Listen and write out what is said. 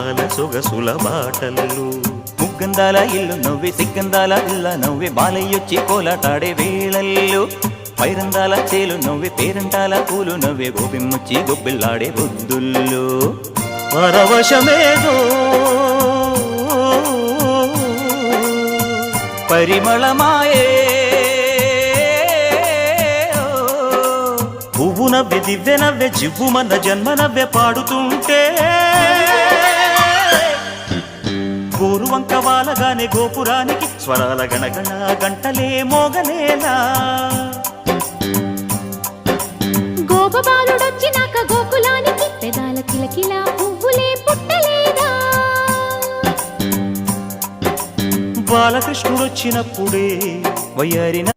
అందాల సొగసుల బాటలు ముగ్గందాల ఇల్లు నవ్వి సిగ్గందాల ఇల్ల నవ్వి బాలయ్యొచ్చి కోలాటాడే వేళల్లో పైరందాల చేలు నవ్వి పేరంటాల పూలు నవ్వే గోపిమ్మొచ్చి గొబ్బిల్లాడే బొద్దుల్లో పరవశమేదో పరిమళమాయే పువ్వు నవ్వె దివ్వె నవ్వె జివ్వుమన్న జన్మ నవ్వె పాడుతుంటే గోరువంక వాలగానే గోపురానికి స్వరాల గణగణ గంటలే మోగనేలా గోపబాలుడొచ్చినాక గోకులానికి పెదాల కిలకిలా పువ్వులే పుట్టలేదా బాలకృష్ణుడొచ్చినప్పుడే వయ్యారిన